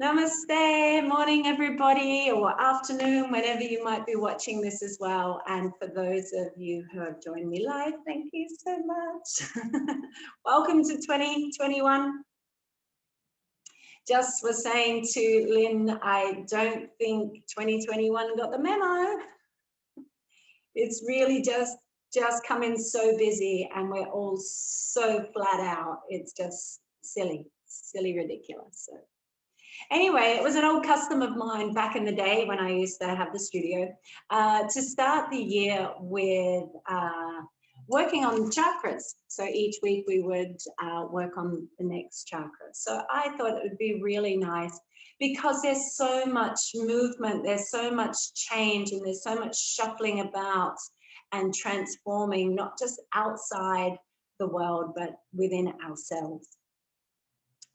Namaste, morning everybody, or afternoon, whenever you might be watching this as well. And for those of you who have joined me live, thank you so much. Welcome to 2021. Just was saying to Lynn, I don't think 2021 got the memo. It's really just come in so busy and we're all so flat out. It's just silly, ridiculous. So anyway, it was an old custom of mine back in the day when I used to have the studio to start the year with working on chakras. So each week we would work on the next chakra. So I thought it would be really nice because there's so much movement, there's so much change, and there's so much shuffling about and transforming, not just outside the world, but within ourselves.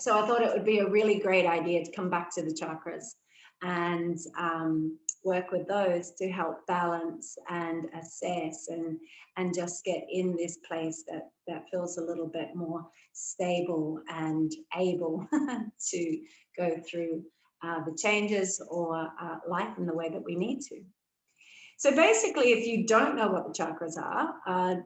So I thought it would be a really great idea to come back to the chakras and work with those to help balance and assess and just get in this place that feels a little bit more stable and able to go through the changes or life in the way that we need to. So basically, if you don't know what the chakras are,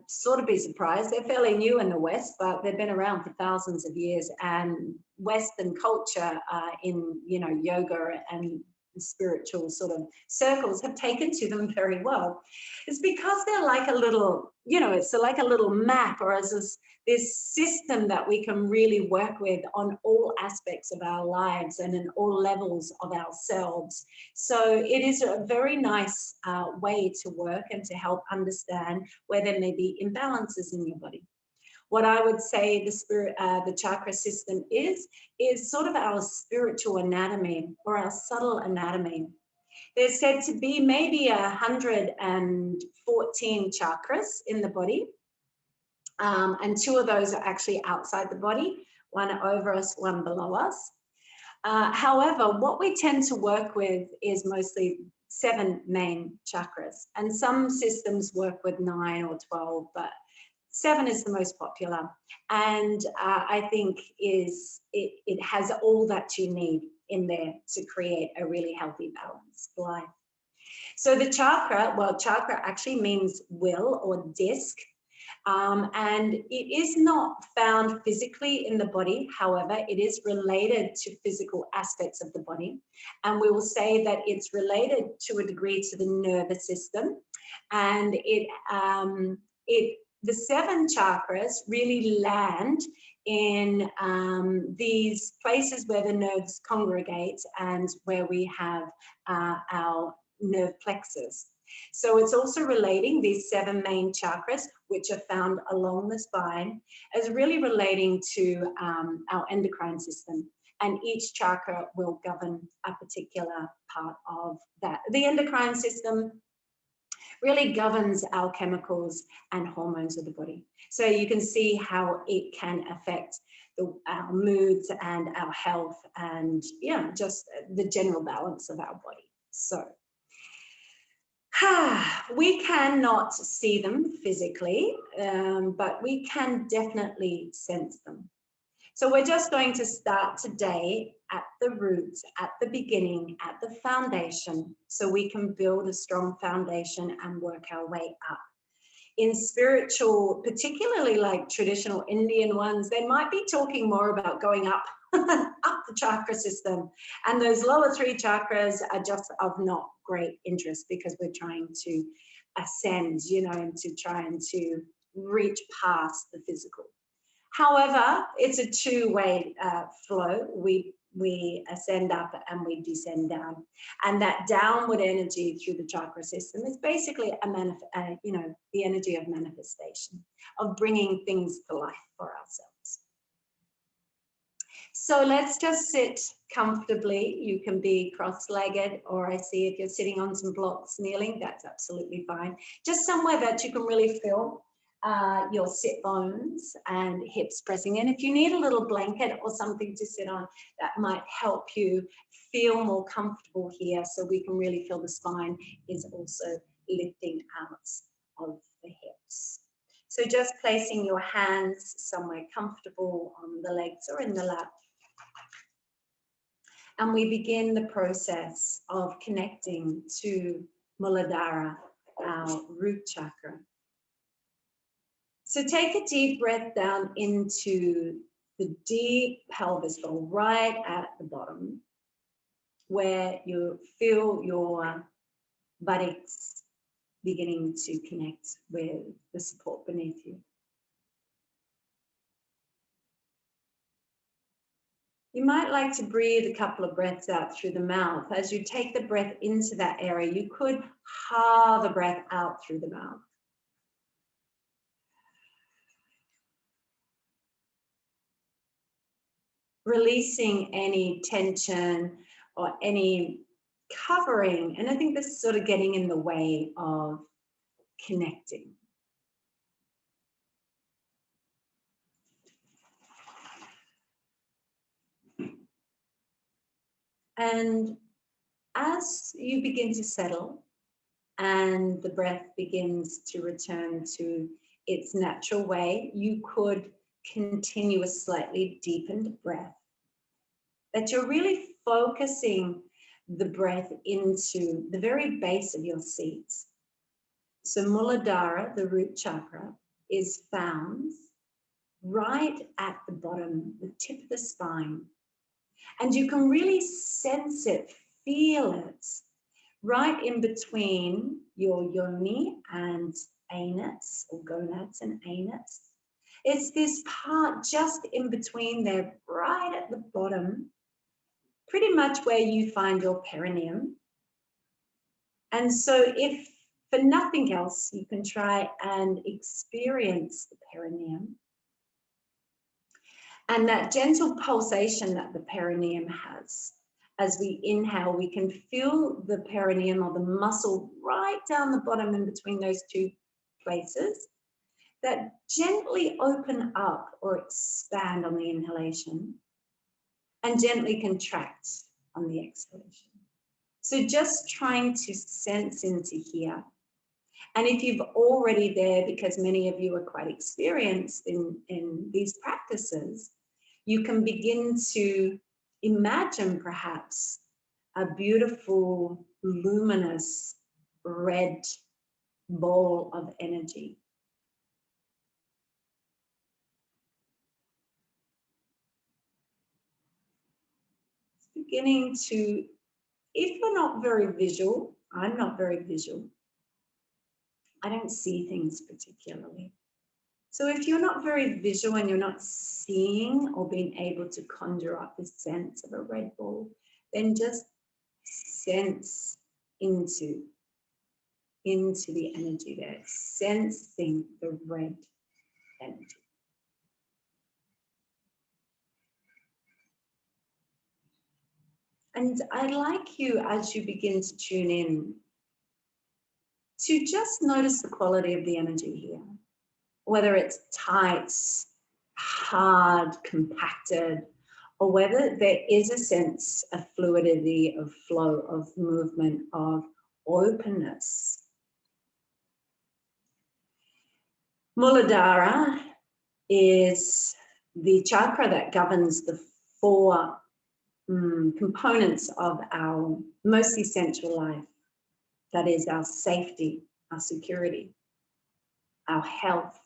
sort of be surprised. They're fairly new in the West, but they've been around for thousands of years. And Western culture in, yoga and spiritual sort of circles have taken to them very well. It's because they're like a little, it's like a little map, or as this system that we can really work with on all aspects of our lives and in all levels of ourselves. So it is a very nice way to work and to help understand where there may be imbalances in your body. What I would say the chakra system is sort of our spiritual anatomy or our subtle anatomy. There's said to be maybe 114 chakras in the body. And 2 of those are actually outside the body, one over us, one below us. However, what we tend to work with is mostly 7 main chakras, and some systems work with 9 or 12, but 7 is the most popular, and I think it has all that you need in there to create a really healthy, balanced life. So the chakra actually means will or disc. And it is not found physically in the body. However, it is related to physical aspects of the body. And we will say that it's related to a degree to the nervous system. And the 7 chakras really land in these places where the nerves congregate and where we have our nerve plexus. So it's also relating these 7 main chakras, which are found along the spine, as really relating to our endocrine system. And each chakra will govern a particular part of that. The endocrine system really governs our chemicals and hormones of the body. So you can see how it can affect our moods and our health and just the general balance of our body. So we cannot see them physically, but we can definitely sense them. So we're just going to start today at the roots, at the beginning, at the foundation, so we can build a strong foundation and work our way up. In spiritual, particularly like traditional Indian ones, they might be talking more about going up, up the chakra system. And those lower 3 chakras are just of not great interest because we're trying to ascend, and to try and to reach past the physical. However, it's a 2-way flow. We ascend up and we descend down, and that downward energy through the chakra system is basically the energy of manifestation, of bringing things to life for ourselves. So let's just sit comfortably. You can be cross-legged, or I see if you're sitting on some blocks kneeling, that's absolutely fine. Just somewhere that you can really feel your sit bones and hips pressing in. If you need a little blanket or something to sit on, that might help you feel more comfortable here, so we can really feel the spine is also lifting out of the hips. So just placing your hands somewhere comfortable on the legs or in the lap. and we begin the process of connecting to Muladhara, our root chakra. So take a deep breath down into the deep pelvis bowl, right at the bottom, where you feel your buttocks beginning to connect with the support beneath you. You might like to breathe a couple of breaths out through the mouth. As you take the breath into that area, you could ha the breath out through the mouth. Releasing any tension or any covering, and I think this is sort of getting in the way of connecting. And as you begin to settle and the breath begins to return to its natural way, you could continue a slightly deepened breath. That you're really focusing the breath into the very base of your seat. So Muladhara, the root chakra, is found right at the bottom, the tip of the spine. And you can really sense it, feel it, right in between your yoni and anus, or gonads and anus. It's this part just in between there, right at the bottom, pretty much where you find your perineum. And so if for nothing else, you can try and experience the perineum. And that gentle pulsation that the perineum has. As we inhale, we can feel the perineum or the muscle right down the bottom in between those two places that gently open up or expand on the inhalation and gently contract on the exhalation. So just trying to sense into here. And if you've already there, because many of you are quite experienced in these practices, you can begin to imagine perhaps a beautiful, luminous, red ball of energy. It's beginning to, if we're not very visual, I'm not very visual, I don't see things particularly. So if you're not very visual and you're not seeing or being able to conjure up the sense of a red ball, then just sense into the energy there, sensing the red energy. And I'd like you, as you begin to tune in, to just notice the quality of the energy here. Whether it's tight, hard, compacted, or whether there is a sense of fluidity, of flow, of movement, of openness. Muladhara is the chakra that governs the four components of our most essential life. That is our safety, our security, our health,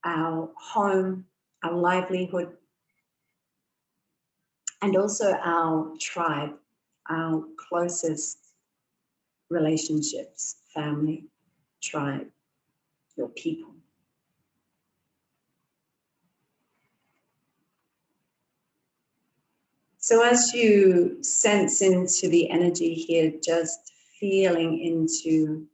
our home, our livelihood, and also our tribe, our closest relationships, family, tribe, your people. So as you sense into the energy here, just feeling into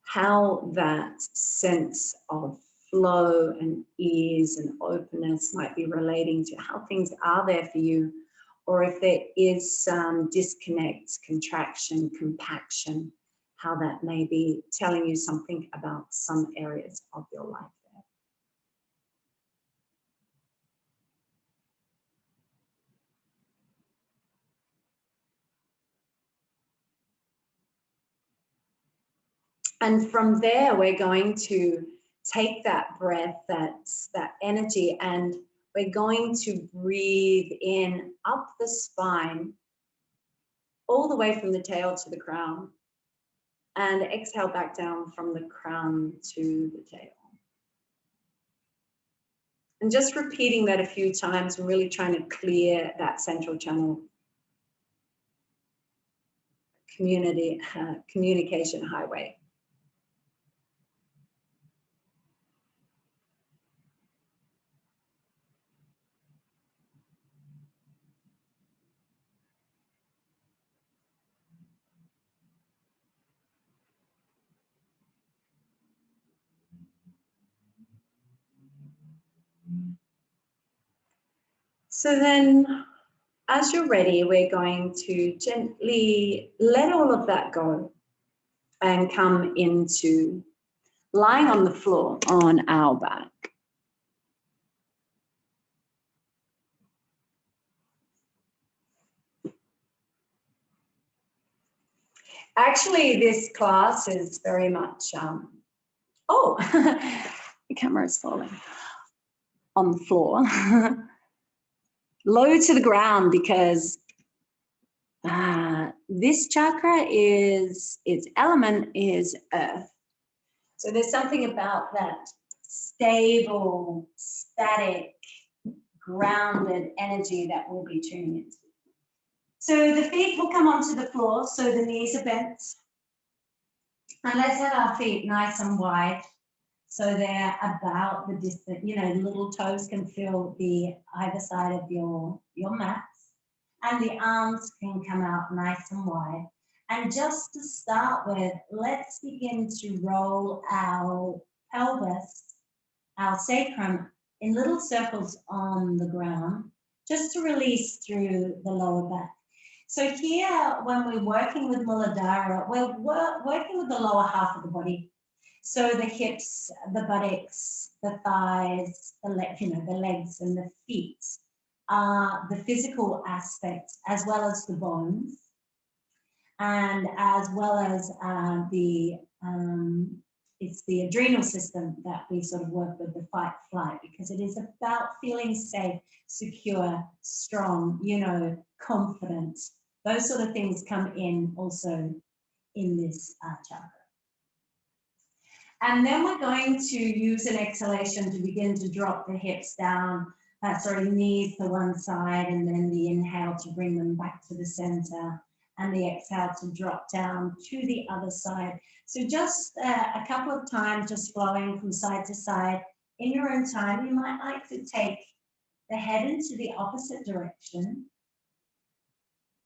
how that sense of flow and ease and openness might be relating to how things are there for you, or if there is some disconnect, contraction, compaction, how that may be telling you something about some areas of your life there. And from there, we're going to take that breath, that energy, and we're going to breathe in up the spine, all the way from the tail to the crown, and exhale back down from the crown to the tail. And just repeating that a few times and really trying to clear that central channel communication highway. So then, as you're ready, we're going to gently let all of that go and come into lying on the floor on our back. Actually, this class is very much, oh, the camera is falling on the floor. Low to the ground, because this chakra its element is earth. So there's something about that stable, static, grounded energy that we'll be tuning into. So the feet will come onto the floor, so the knees are bent. And let's have our feet nice and wide, so they're about the distance, you know, little toes can feel the either side of your mats, and the arms can come out nice and wide. And just to start with, let's begin to roll our pelvis, our sacrum, in little circles on the ground, just to release through the lower back. So here, when we're working with Muladhara, we're working with the lower half of the body. So the hips, the buttocks, the thighs, the legs and the feet are the physical aspects, as well as the bones, and as well as it's the adrenal system that we sort of work with, the fight flight, because it is about feeling safe, secure, strong, you know, confident. Those sort of things come in also in this chakra. And then we're going to use an exhalation to begin to drop the hips down, knees to one side, and then the inhale to bring them back to the center, and the exhale to drop down to the other side. So just a couple of times, just flowing from side to side. In your own time, you might like to take the head into the opposite direction.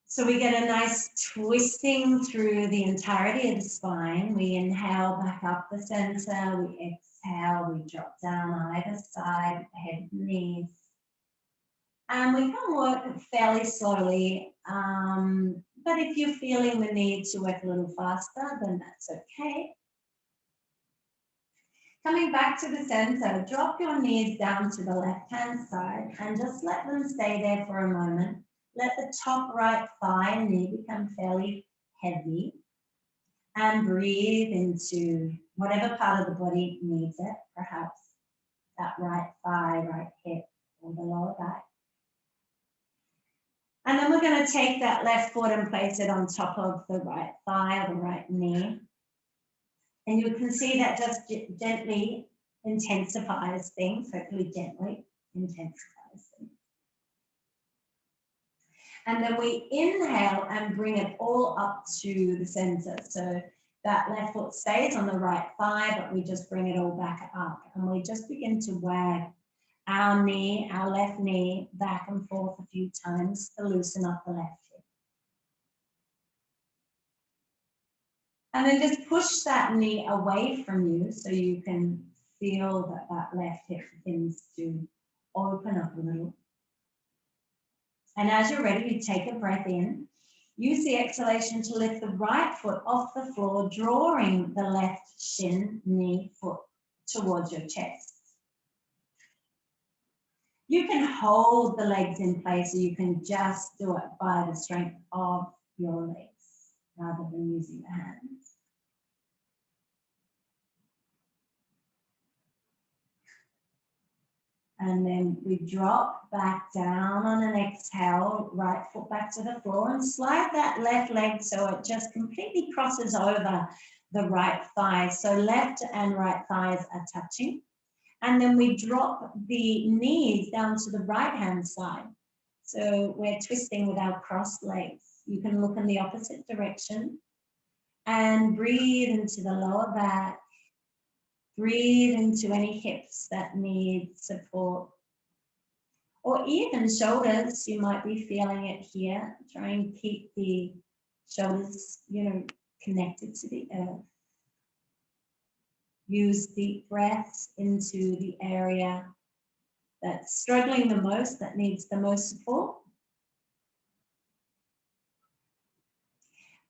So we get a nice twisting through the entirety of the spine. We inhale back up the center, we exhale, we drop down either side, head and knees. And we can work fairly slowly, but if you're feeling the need to work a little faster, then that's okay. Coming back to the center, drop your knees down to the left-hand side and just let them stay there for a moment. Let the top right thigh and knee become fairly heavy, and breathe into whatever part of the body needs it, perhaps that right thigh, right hip, or the lower back. And then we're going to take that left foot and place it on top of the right thigh or the right knee. And you can see that just gently intensifies things, hopefully gently intensifies things. And then we inhale and bring it all up to the center. So that left foot stays on the right thigh, but we just bring it all back up. And we just begin to wag our knee, our left knee, back and forth a few times to loosen up the left hip. And then just push that knee away from you so you can feel that that left hip begins to open up a little. And as you're ready, you take a breath in. Use the exhalation to lift the right foot off the floor, drawing the left shin, knee, foot towards your chest. You can hold the legs in place, or you can just do it by the strength of your legs rather than using the hands. And then we drop back down on an exhale, right foot back to the floor, and slide that left leg so it just completely crosses over the right thigh. So left and right thighs are touching. And then we drop the knees down to the right-hand side. So we're twisting with our crossed legs. You can look in the opposite direction and breathe into the lower back. Breathe into any hips that need support. Or even shoulders, you might be feeling it here. Try and keep the shoulders, connected to the earth. Use deep breaths into the area that's struggling the most, that needs the most support.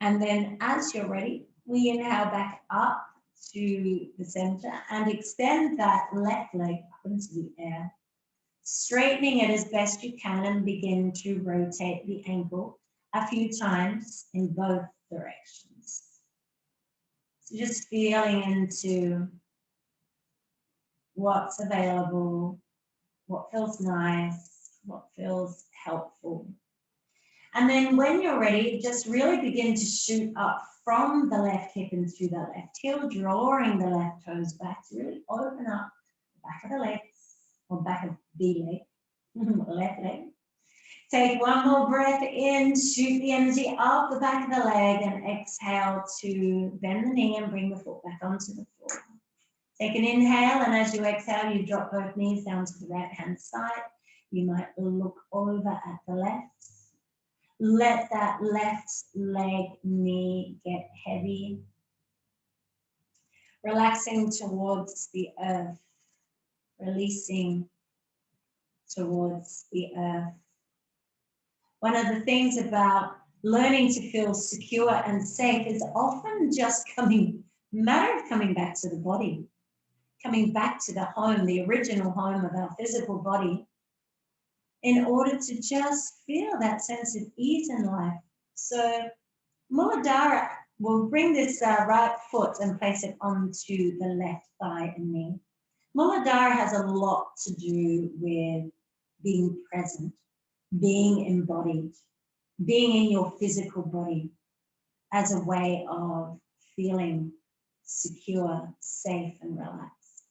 And then as you're ready, we inhale back up to the center and extend that left leg up into the air. Straightening it as best you can and begin to rotate the ankle a few times in both directions. So just feeling into what's available, what feels nice, what feels helpful. And then when you're ready, just really begin to shoot up from the left hip and through the left heel, drawing the left toes back to really open up the back of the legs, or back of the leg, left leg. Take one more breath in, shoot the energy up the back of the leg, and exhale to bend the knee and bring the foot back onto the floor. Take an inhale, and as you exhale, you drop both knees down to the right-hand side. You might look over at the left. Let that left leg, knee get heavy. Relaxing towards the earth. Releasing towards the earth. One of the things about learning to feel secure and safe is often just matter of coming back to the body, coming back to the home, the original home of our physical body, in order to just feel that sense of ease in life. So Muladhara will bring this right foot and place it onto the left thigh and knee. Muladhara has a lot to do with being present, being embodied, being in your physical body as a way of feeling secure, safe, and relaxed,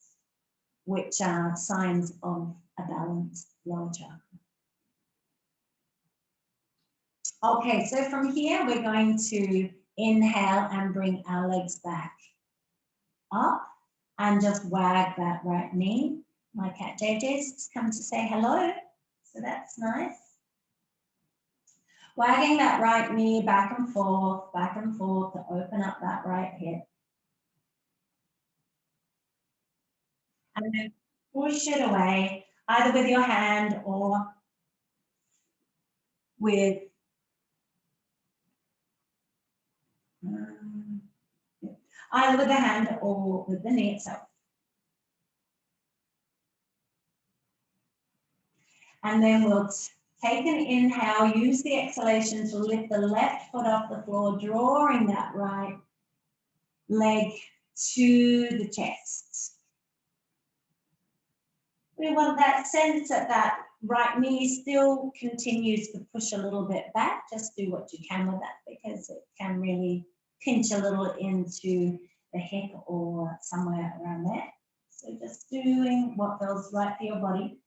which are signs of a balanced lower chakra. Okay, so from here, we're going to inhale and bring our legs back up and just wag that right knee. My cat JJ's come to say hello, so that's nice. Wagging that right knee back and forth to open up that right hip. And then push it away, either with your hand or with either with the hand or with the knee itself. And then we'll take an inhale, use the exhalation to lift the left foot off the floor, drawing that right leg to the chest. We want that sense that that right knee still continues to push a little bit back. Just do what you can with that, because it can really pinch a little into the hip or somewhere around there. So just doing what feels right for your body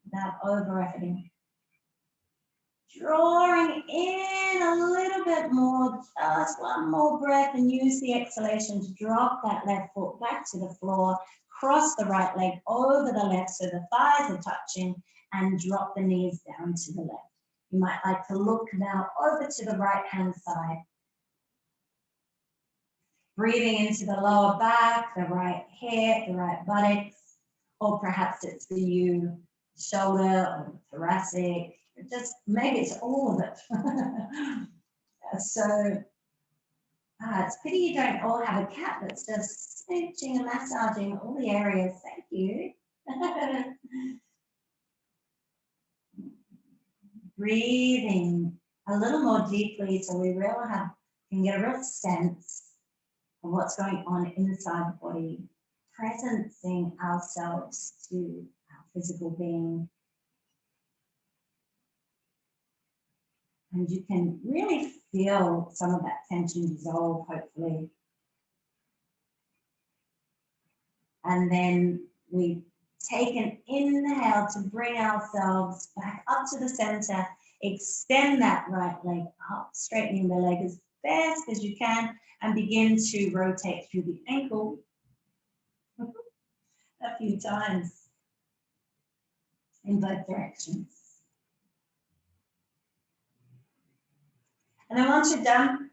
without over-efforting. Drawing in a little bit more, just one more breath, and use the exhalation to drop that left foot back to the floor, cross the right leg over the left so the thighs are touching, and drop the knees down to the left. You might like to look now over to the right-hand side. Breathing into the lower back, the right hip, the right buttocks, or perhaps it's for you, shoulder or thoracic. Just maybe it's all of it. So it's pity you don't all have a cat that's just smooching and massaging all the areas. Thank you. Breathing a little more deeply so we really can get a real sense of what's going on inside the body, presencing ourselves to our physical being. And you can really feel some of that tension dissolve, hopefully. And then we take an inhale to bring ourselves back up to the center. Extend that right leg up, straightening the leg as best as you can, and begin to rotate through the ankle a few times in both directions. And then once you're done,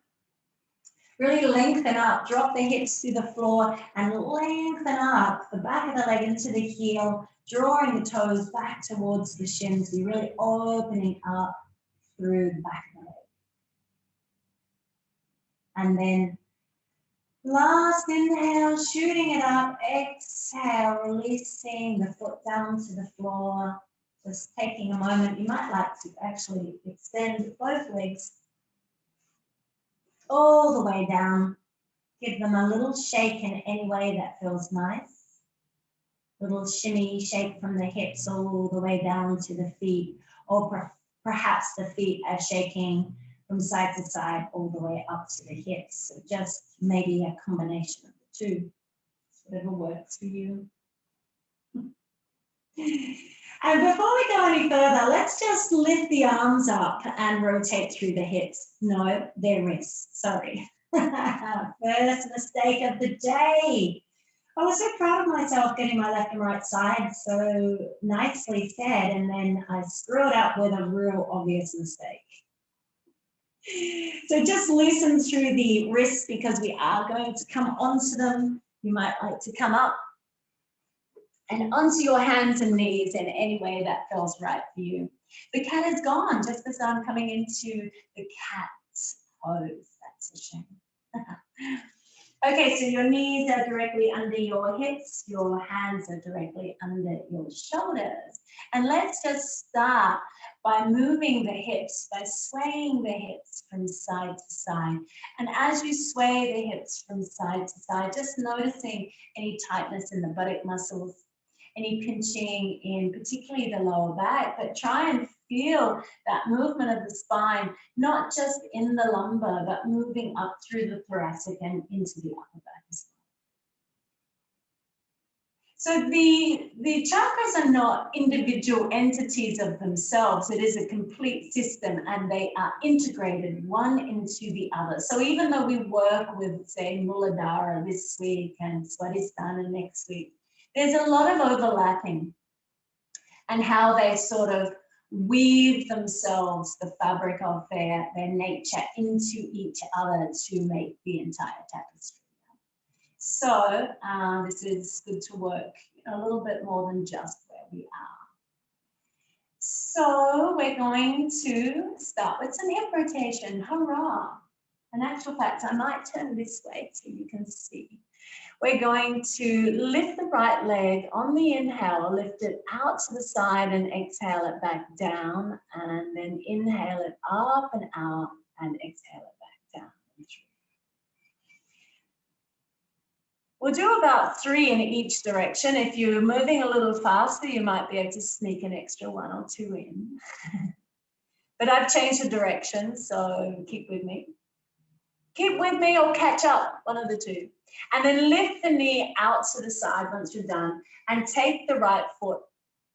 really lengthen up, drop the hips to the floor and lengthen up the back of the leg into the heel, drawing the toes back towards the shins. You're really opening up through the back of the leg. And then last inhale, shooting it up, exhale, releasing the foot down to the floor. Just taking a moment, you might like to actually extend both legs all the way down. Give them a little shake in any way that feels nice. Little shimmy shake from the hips all the way down to the feet, or perhaps the feet are shaking from side to side all the way up to the hips. So just maybe a combination of the two, whatever works for you. And before we go any further, let's just lift the arms up and rotate through the hips. No, their wrists, sorry. First mistake of the day. I was so proud of myself getting my left and right side so nicely said, and then I screwed up with a real obvious mistake. So just loosen through the wrists because we are going to come onto them. You might like to come up and onto your hands and knees in any way that feels right for you. The cat is gone just as I'm coming into the cat's pose. That's a shame. Okay, so your knees are directly under your hips, your hands are directly under your shoulders. And let's just start by moving the hips, by swaying the hips from side to side. And as you sway the hips from side to side, just noticing any tightness in the buttock muscles, any pinching in particularly the lower back, but try and feel that movement of the spine, not just in the lumbar, but moving up through the thoracic and into the upper back as well. So the chakras are not individual entities of themselves. It is a complete system and they are integrated one into the other. So even though we work with, say, Muladhara this week and Swadhisthana next week, there's a lot of overlapping and how they sort of weave themselves, the fabric of their nature, into each other to make the entire tapestry. So this is good to work a little bit more than just where we are. So we're going to start with some hip rotation. Hurrah! In actual fact, I might turn this way so you can see. We're going to lift the right leg on the inhale, lift it out to the side and exhale it back down, and then inhale it up and out and exhale it back down. We'll do about 3 in each direction. If you're moving a little faster, you might be able to sneak an extra 1 or 2 in. But I've changed the direction, so keep with me. Keep with me or catch up, one of the two. And then lift the knee out to the side once you're done and take the right foot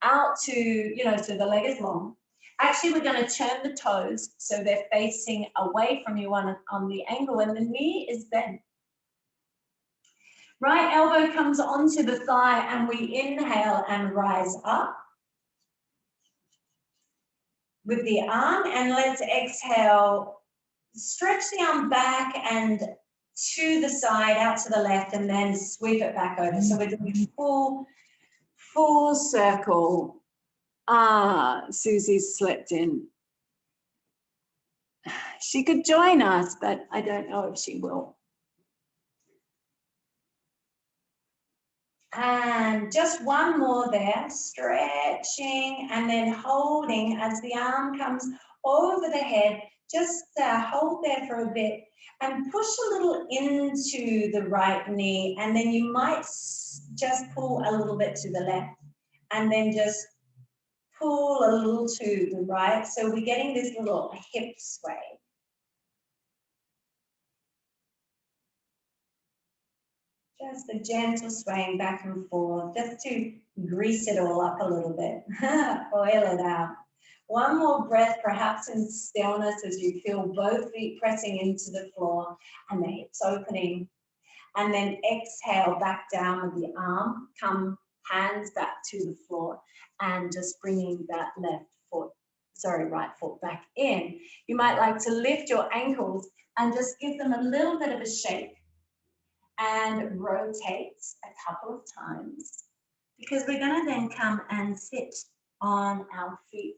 out to, so the leg is long. Actually, we're going to turn the toes so they're facing away from you on the angle and the knee is bent. Right elbow comes onto the thigh and we inhale and rise up with the arm, and let's exhale. Stretch the arm back and to the side, out to the left, and then sweep it back over. So we're doing full circle. Susie's slept in. She could join us, but I don't know if she will. And just one more there, stretching and then holding as the arm comes over the head. Just hold there for a bit and push a little into the right knee, and then you might just pull a little bit to the left and then just pull a little to the right. So we're getting this little hip sway. Just a gentle swaying back and forth, just to grease it all up a little bit, oil it out. One more breath, perhaps in stillness, as you feel both feet pressing into the floor and the hips opening. And then exhale back down with the arm, come hands back to the floor, and just bringing that right foot back in. You might like to lift your ankles and just give them a little bit of a shake and rotate a couple of times, because we're going to then come and sit on our feet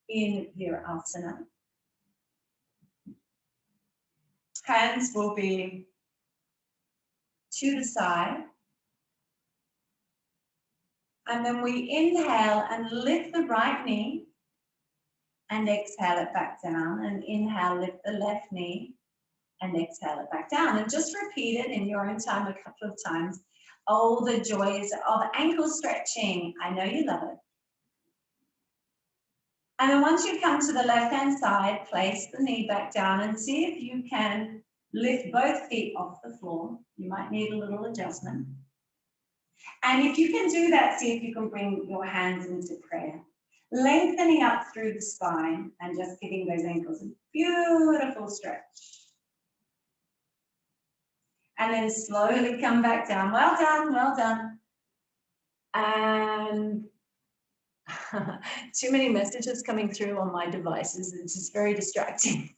in Virasana. Hands will be to the side. And then we inhale and lift the right knee and exhale it back down, and inhale, lift the left knee and exhale it back down. And just repeat it in your own time a couple of times. Oh, the joys of ankle stretching. I know you love it. And then once you come to the left-hand side, place the knee back down and see if you can lift both feet off the floor. You might need a little adjustment. And if you can do that, see if you can bring your hands into prayer. Lengthening up through the spine and just giving those ankles a beautiful stretch. And then slowly come back down. Well done, well done. And too many messages coming through on my devices. It's just very distracting.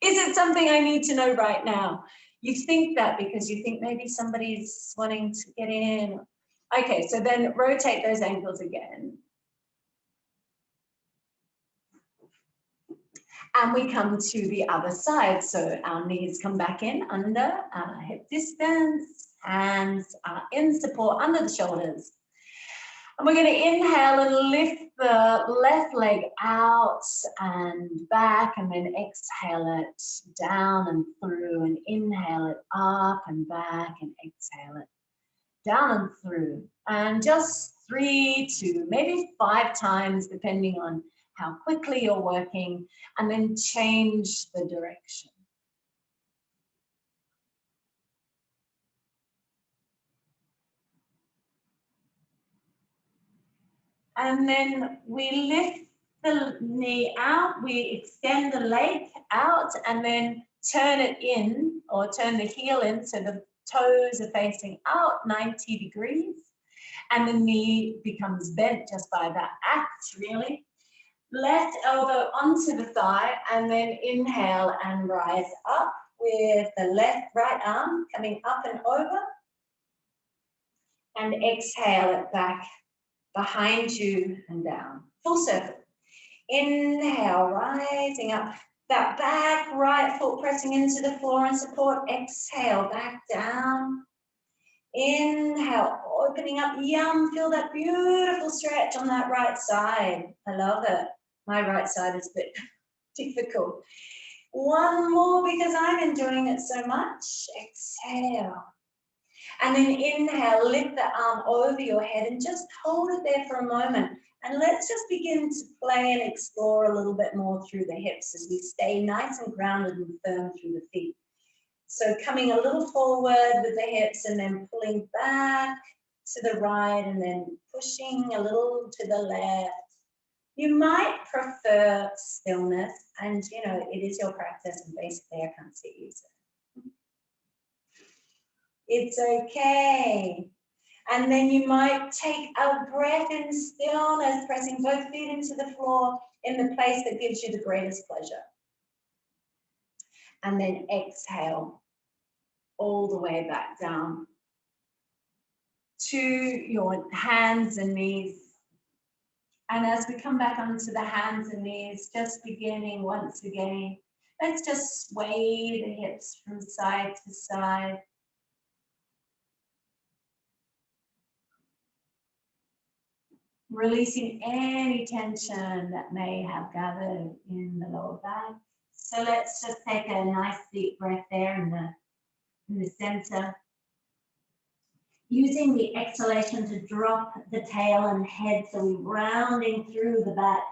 Is it something I need to know right now? You think that because you think maybe somebody's wanting to get in. Okay, so then rotate those ankles again. And we come to the other side. So our knees come back in under hip distance, hands are in support under the shoulders. And we're going to inhale and lift the left leg out and back, and then exhale it down and through, and inhale it up and back, and exhale it down and through. And just 3 to maybe 5 times, depending on how quickly you're working, and then change the direction. And then we lift the knee out, we extend the leg out, and then turn it in, or turn the heel in so the toes are facing out 90 degrees. And the knee becomes bent just by that act, really. Left elbow onto the thigh, and then inhale and rise up with the right arm coming up and over. And exhale it back behind you and down. Full circle. Inhale, rising up. That back right foot pressing into the floor and support. Exhale, back down. Inhale, opening up. Yum, feel that beautiful stretch on that right side. I love it. My right side is a bit difficult. One more, because I'm enjoying it so much. Exhale. And then inhale, lift the arm over your head and just hold it there for a moment. And let's just begin to play and explore a little bit more through the hips as we stay nice and grounded and firm through the feet. So coming a little forward with the hips and then pulling back to the right and then pushing a little to the left. You might prefer stillness, and you know, it is your practice, and basically I can't see you. So it's okay. And then you might take a breath in stillness, pressing both feet into the floor in the place that gives you the greatest pleasure. And then exhale all the way back down to your hands and knees. And as we come back onto the hands and knees, just beginning once again, let's just sway the hips from side to side. Releasing any tension that may have gathered in the lower back. So let's just take a nice deep breath there in the center. Using the exhalation to drop the tail and head, so we're rounding through the back,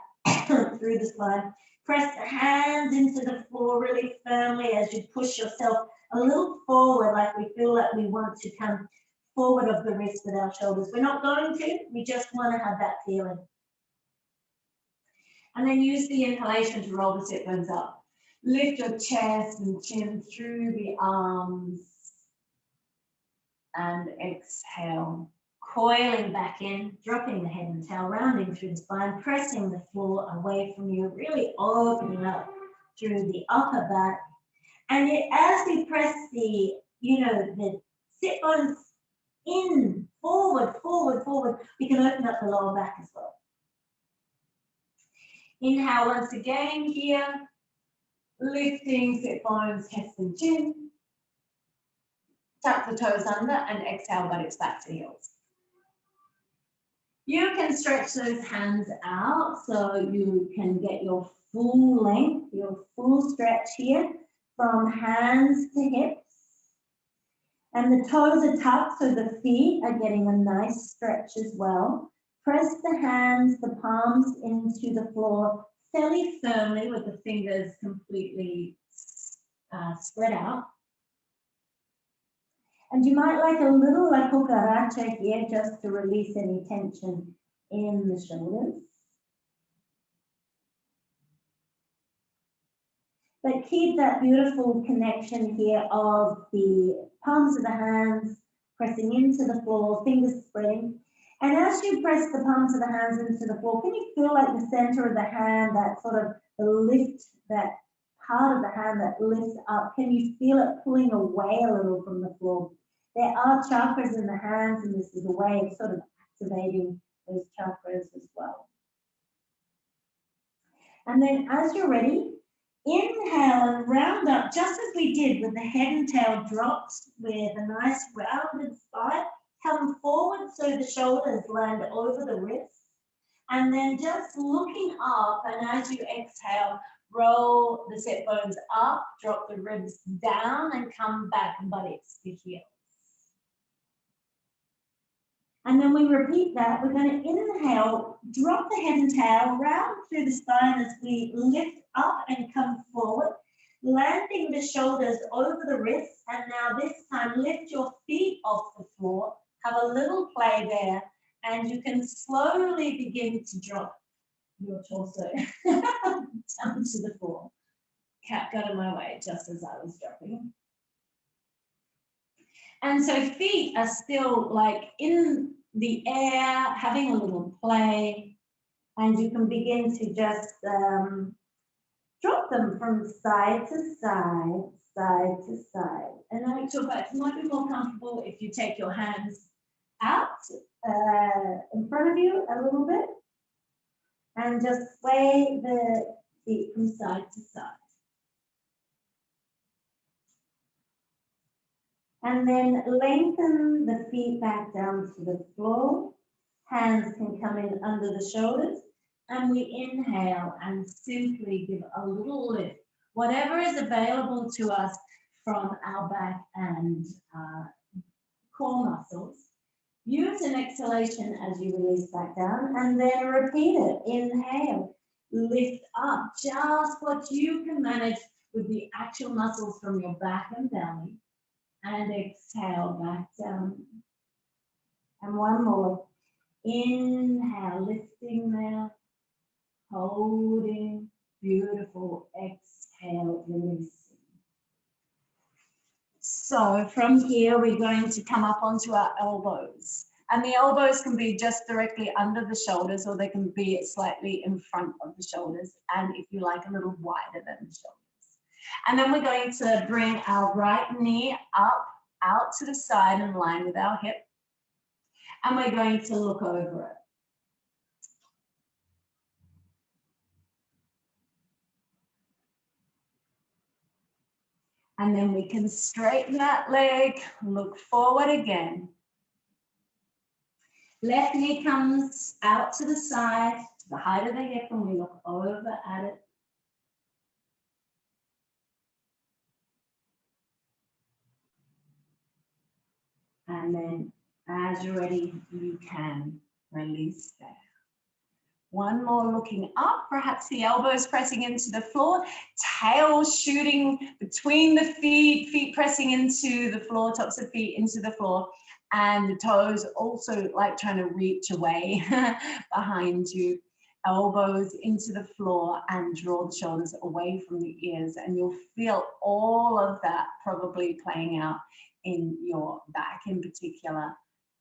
through the spine. Press the hands into the floor really firmly as you push yourself a little forward, like we feel like we want to come forward of the wrist with our shoulders. We're not going to, we just want to have that feeling. And then use the inhalation to roll the sit bones up. Lift your chest and chin through the arms. And exhale, coiling back in, dropping the head and tail, rounding through the spine, pressing the floor away from you, really opening up through the upper back. And as we press the, the sit bones in, forward, forward, forward, we can open up the lower back as well. Inhale once again here, lifting sit bones, chest and chin. Tuck the toes under and exhale, buttocks back to heels. You can stretch those hands out so you can get your full length, your full stretch here from hands to hips. And the toes are tucked so the feet are getting a nice stretch as well. Press the hands, the palms into the floor fairly firmly with the fingers completely spread out. And you might like a little la cucaracha here just to release any tension in the shoulders. But keep that beautiful connection here of the palms of the hands pressing into the floor, fingers spreading. And as you press the palms of the hands into the floor, can you feel like the center of the hand, that sort of lift, that part of the hand that lifts up? Can you feel it pulling away a little from the floor? There are chakras in the hands, and this is a way of sort of activating those chakras as well. And then as you're ready, inhale and round up, just as we did with the head and tail dropped with a nice rounded spine. Come forward so the shoulders land over the wrists. And then just looking up, and as you exhale, roll the sit bones up, drop the ribs down, and come back buttocks to heels. And then we repeat that. We're going to inhale, drop the head and tail, round through the spine as we lift up and come forward, landing the shoulders over the wrists. And now this time, lift your feet off the floor. Have a little play there, and you can slowly begin to drop your torso down to the floor. Cat got in my way just as I was dropping. And so feet are still like in the air, having a little play, and you can begin to just drop them from side to side, side to side. And I talk about it might be more comfortable if you take your hands out in front of you a little bit and just sway the feet from side to side. And then lengthen the feet back down to the floor. Hands can come in under the shoulders. And we inhale and simply give a little lift. Whatever is available to us from our back and core muscles. Use an exhalation as you release back down, and then repeat it. Inhale, lift up just what you can manage with the actual muscles from your back and belly. And exhale back down. And one more. Inhale, lifting there, holding, beautiful. Exhale, releasing. So from here, we're going to come up onto our elbows. And the elbows can be just directly under the shoulders, or they can be slightly in front of the shoulders. And if you like, a little wider than the shoulders. And then we're going to bring our right knee up, out to the side in line with our hip. And we're going to look over it. And then we can straighten that leg, look forward again. Left knee comes out to the side, to the height of the hip, and we look over at it. And then As you're ready, you can release there. One more, looking up, perhaps the elbows pressing into the floor, tail shooting between the feet, feet pressing into the floor, tops of feet into the floor, and the toes also like trying to reach away behind you. Elbows into the floor and draw the shoulders away from the ears, and you'll feel all of that probably playing out in your back in particular,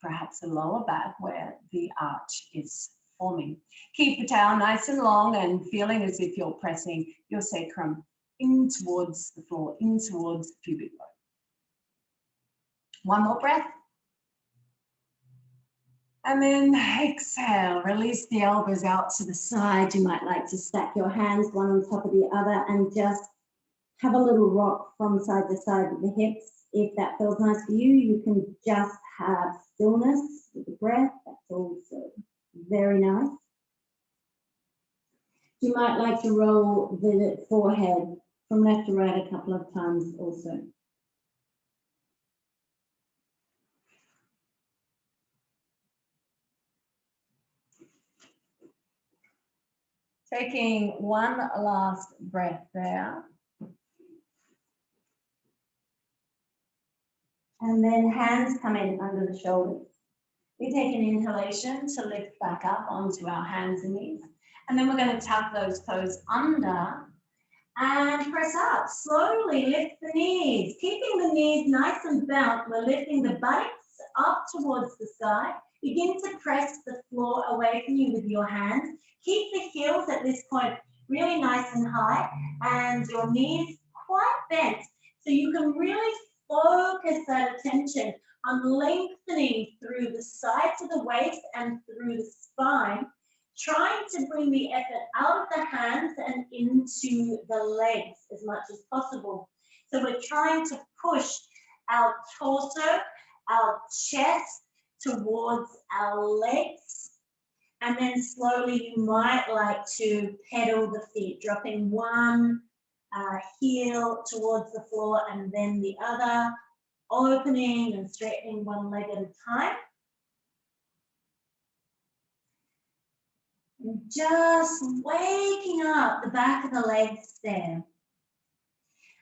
perhaps the lower back where the arch is forming. Keep the tail nice and long and feeling as if you're pressing your sacrum in towards the floor, in towards the pubic bone. One more breath. And then exhale, release the elbows out to the side. You might like to stack your hands one on top of the other and just have a little rock from side to side with the hips. If that feels nice for you, you can just have stillness with the breath. That's also very nice. You might like to roll the forehead from left to right a couple of times also. Taking one last breath there. And then hands come in under the shoulders. We take an inhalation to lift back up onto our hands and knees. And then we're going to tuck those toes under and press up. Slowly lift the knees, keeping the knees nice and bent. We're lifting the buttocks up towards the sky. Begin to press the floor away from you with your hands. Keep the heels at this point really nice and high and your knees quite bent. So you can really focus that attention on lengthening through the sides of the waist and through the spine, trying to bring the effort out of the hands and into the legs as much as possible. So we're trying to push our torso, our chest towards our legs. And then slowly you might like to pedal the feet, dropping one heel towards the floor and then the other, opening and straightening one leg at a time. And just waking up the back of the legs there.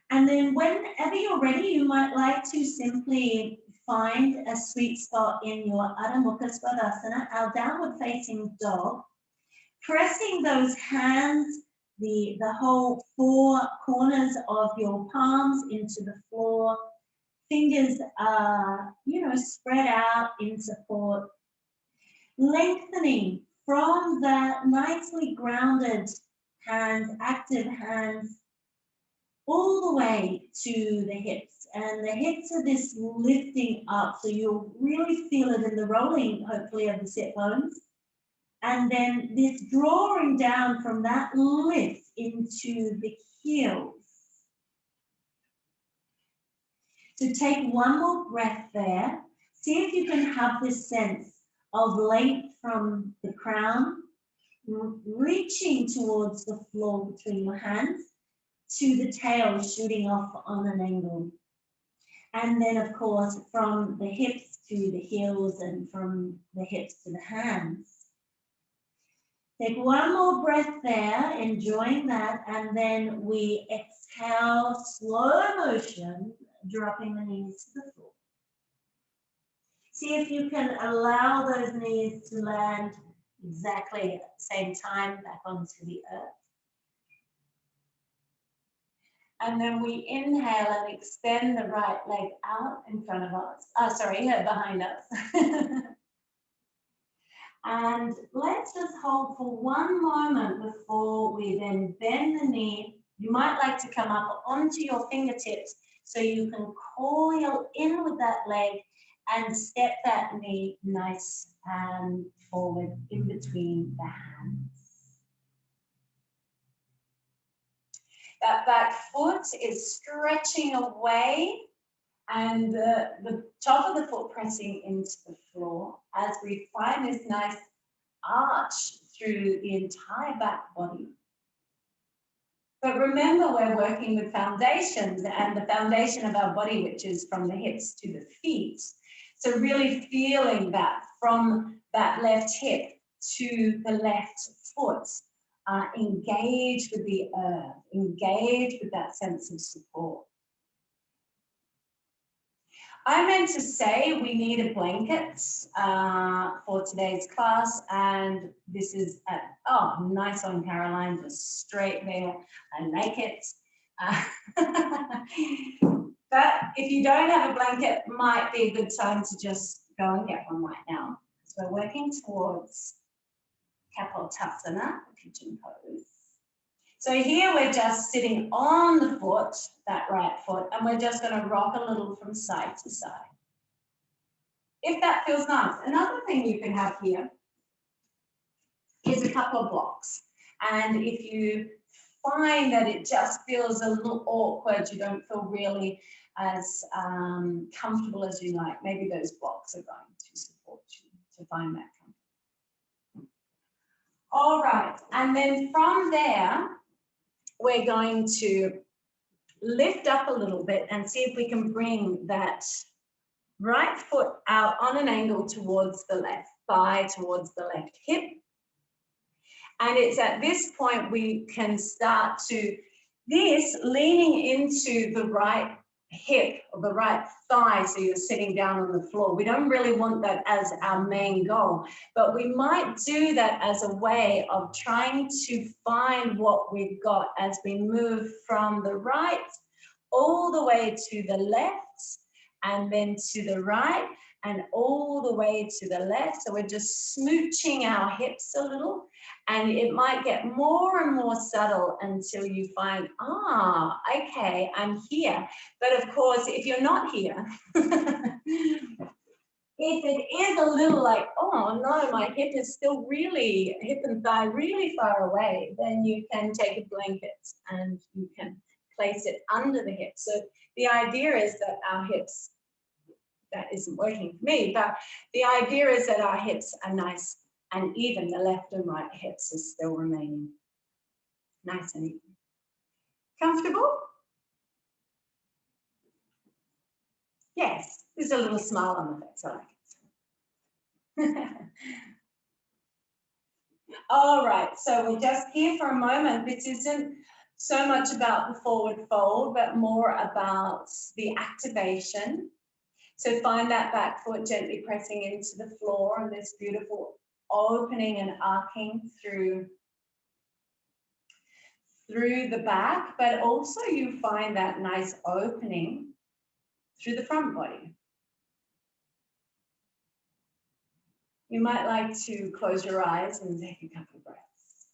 And then whenever you're ready, you might like to simply find a sweet spot in your Adho Mukha Svanasana, our downward facing dog, pressing those hands, the whole four corners of your palms into the floor. Fingers are, spread out in support. Lengthening from that nicely grounded hands, active hands, all the way to the hips. And the hips are this lifting up, so you'll really feel it in the rolling, hopefully, of the sit bones. And then this drawing down from that lift into the heels. So take one more breath there. See if you can have this sense of length from the crown, reaching towards the floor between your hands, to the tail shooting off on an angle. And then, of course, from the hips to the heels and from the hips to the hands. Take one more breath there, enjoying that, and then we exhale, slow motion, dropping the knees to the floor. See if you can allow those knees to land exactly at the same time back onto the earth. And then we inhale and extend the right leg out in front of us. Behind us. And let's just hold for one moment before we then bend the knee. You might like to come up onto your fingertips so you can coil in with that leg and step that knee nice and forward in between the hands. That back foot is stretching away and the top of the foot pressing into the floor as we find this nice arch through the entire back body. But remember, we're working with foundations and the foundation of our body, which is from the hips to the feet. So really feeling that from that left hip to the left foot, engage with the earth, engage with that sense of support. I meant to say we need a blanket for today's class, and this is oh, nice one, Caroline, just straight there. I like it. But if you don't have a blanket, might be a good time to just go and get one right now. So we're working towards Kapotasana, pigeon pose. So here we're just sitting on the foot, that right foot, and we're just going to rock a little from side to side. If that feels nice. Another thing you can have here is a couple of blocks. And if you find that it just feels a little awkward, you don't feel really as comfortable as you like, maybe those blocks are going to support you to find that comfort. All right, and then from there, we're going to lift up a little bit and see if we can bring that right foot out on an angle towards the left thigh, towards the left hip. And it's at this point we can start to, this leaning into the right hip or the right thigh, so you're sitting down on the floor. We don't really want that as our main goal, but we might do that as a way of trying to find what we've got as we move from the right all the way to the left, and then to the right and all the way to the left. So we're just smooching our hips a little, and it might get more and more subtle until you find, okay, I'm here. But of course, if you're not here, if it is a little like, oh no, my hip is still really, hip and thigh really far away, then you can take a blanket and you can place it under the hips. So the idea is that our hips, that isn't working for me, but the idea is that our hips are nice and even. The left and right hips are still remaining nice and even. Comfortable? Yes, there's a little smile on the face, I like it. All right, so we're just here for a moment. This isn't so much about the forward fold, but more about the activation. So find that back foot gently pressing into the floor, and this beautiful opening and arcing through the back, but also you find that nice opening through the front body. You might like to close your eyes and take a couple of breaths.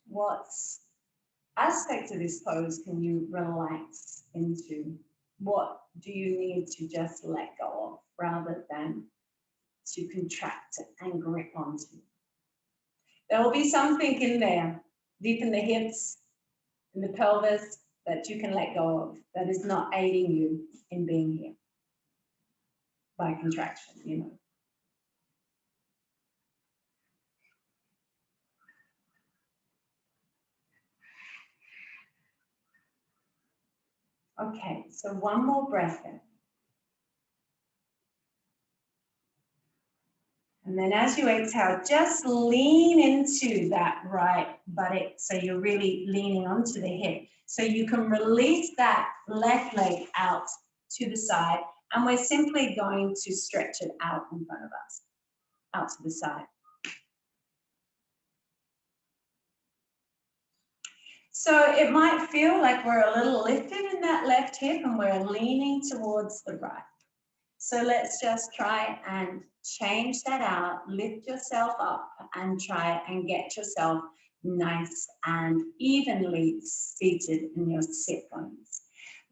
What aspect of this pose can you relax into? What do you need to just let go of rather than to contract and grip onto? There will be something in there, deep in the hips, in the pelvis, that you can let go of, that is not aiding you in being here by contraction, you know. Okay, so one more breath in. And then as you exhale, just lean into that right buttock, so you're really leaning onto the hip. So you can release that left leg out to the side, and we're simply going to stretch it out in front of us, out to the side. So it might feel like we're a little lifted in that left hip and we're leaning towards the right. So let's just try and change that out, lift yourself up and try and get yourself nice and evenly seated in your sit bones.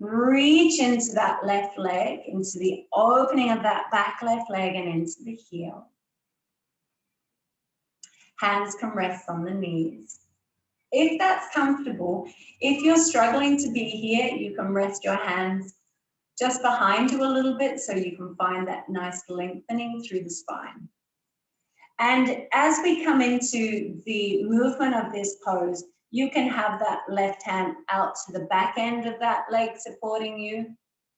Reach into that left leg, into the opening of that back left leg and into the heel. Hands can rest on the knees. If that's comfortable, if you're struggling to be here, you can rest your hands just behind you a little bit so you can find that nice lengthening through the spine. And as we come into the movement of this pose, You can have that left hand out to the back end of that leg supporting you,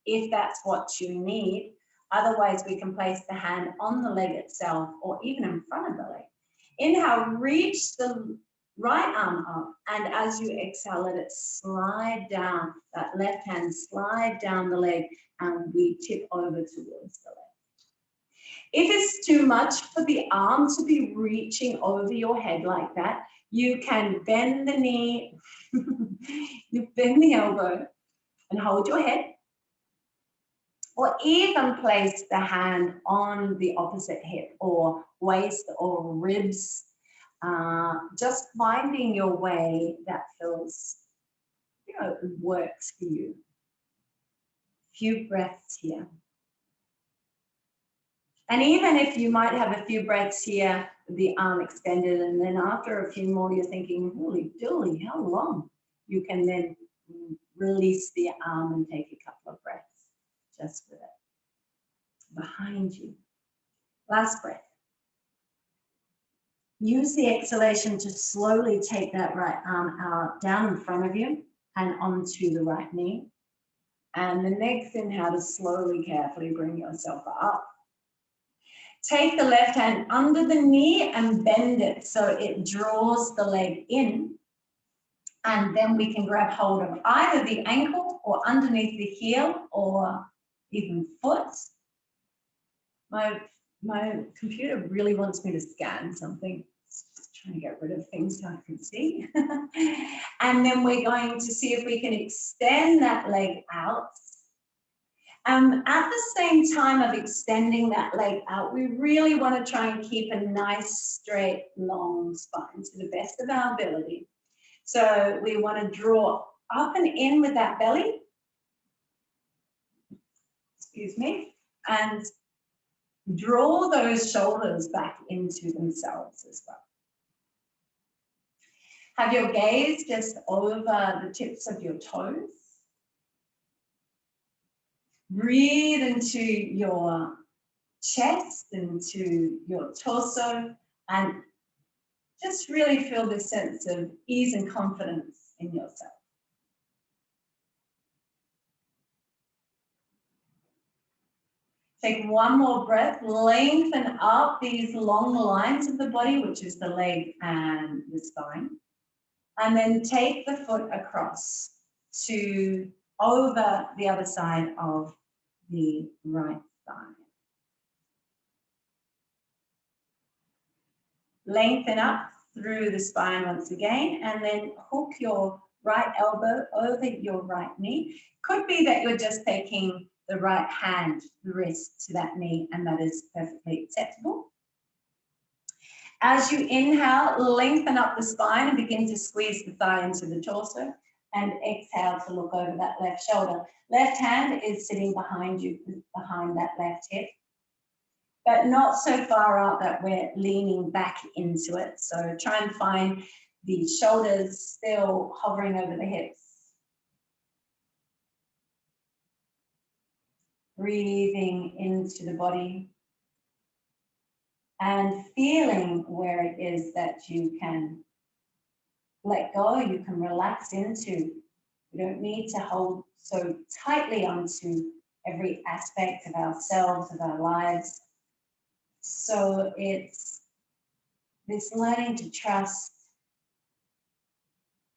if that's what you need. Otherwise, we can place the hand on the leg itself or even in front of the leg. Inhale, reach the right arm up, and as you exhale, let it slide down, that left hand slide down the leg, and we tip over towards the leg. If it's too much for the arm to be reaching over your head like that, you can bend the knee, you bend the elbow and hold your head, or even place the hand on the opposite hip or waist or ribs. Just finding your way that feels, works for you. Few breaths here. And even if you might have a few breaths here, the arm extended, and then after a few more, you're thinking, holy dooly, how long? You can then release the arm and take a couple of breaths just with it. Behind you. Last breath. Use the exhalation to slowly take that right arm out, down in front of you and onto the right knee. And the next inhale to slowly, carefully bring yourself up. Take the left hand under the knee and bend it so it draws the leg in. And then we can grab hold of either the ankle or underneath the heel or even foot. My computer really wants me to scan something. It's just trying to get rid of things so I can see. And then we're going to see if we can extend that leg out. At the same time of extending that leg out, we really want to try and keep a nice, straight, long spine to the best of our ability. So we want to draw up and in with that belly. Excuse me. And draw those shoulders back into themselves as well. Have your gaze just over the tips of your toes. Breathe into your chest, into your torso, and just really feel this sense of ease and confidence in yourself. Take one more breath, lengthen up these long lines of the body, which is the leg and the spine. And then take the foot across to over the other side of the right thigh. Lengthen up through the spine once again, and then hook your right elbow over your right knee. Could be that you're just taking the right hand, the wrist to that knee, and that is perfectly acceptable. As you inhale, lengthen up the spine and begin to squeeze the thigh into the torso, and exhale to look over that left shoulder. Left hand is sitting behind you, behind that left hip, but not so far out that we're leaning back into it. So try and find the shoulders still hovering over the hips. Breathing into the body and feeling where it is that you can let go, you can relax into. You don't need to hold so tightly onto every aspect of ourselves, of our lives. So it's this learning to trust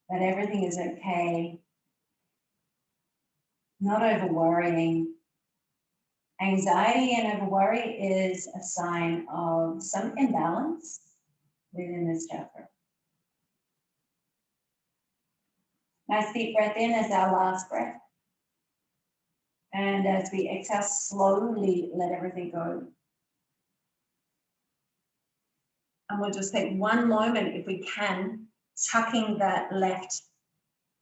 that everything is okay, not over worrying. Anxiety and over worry is a sign of some imbalance within this chakra. Nice deep breath in as our last breath. And as we exhale, slowly let everything go. And we'll just take one moment, if we can, tucking that left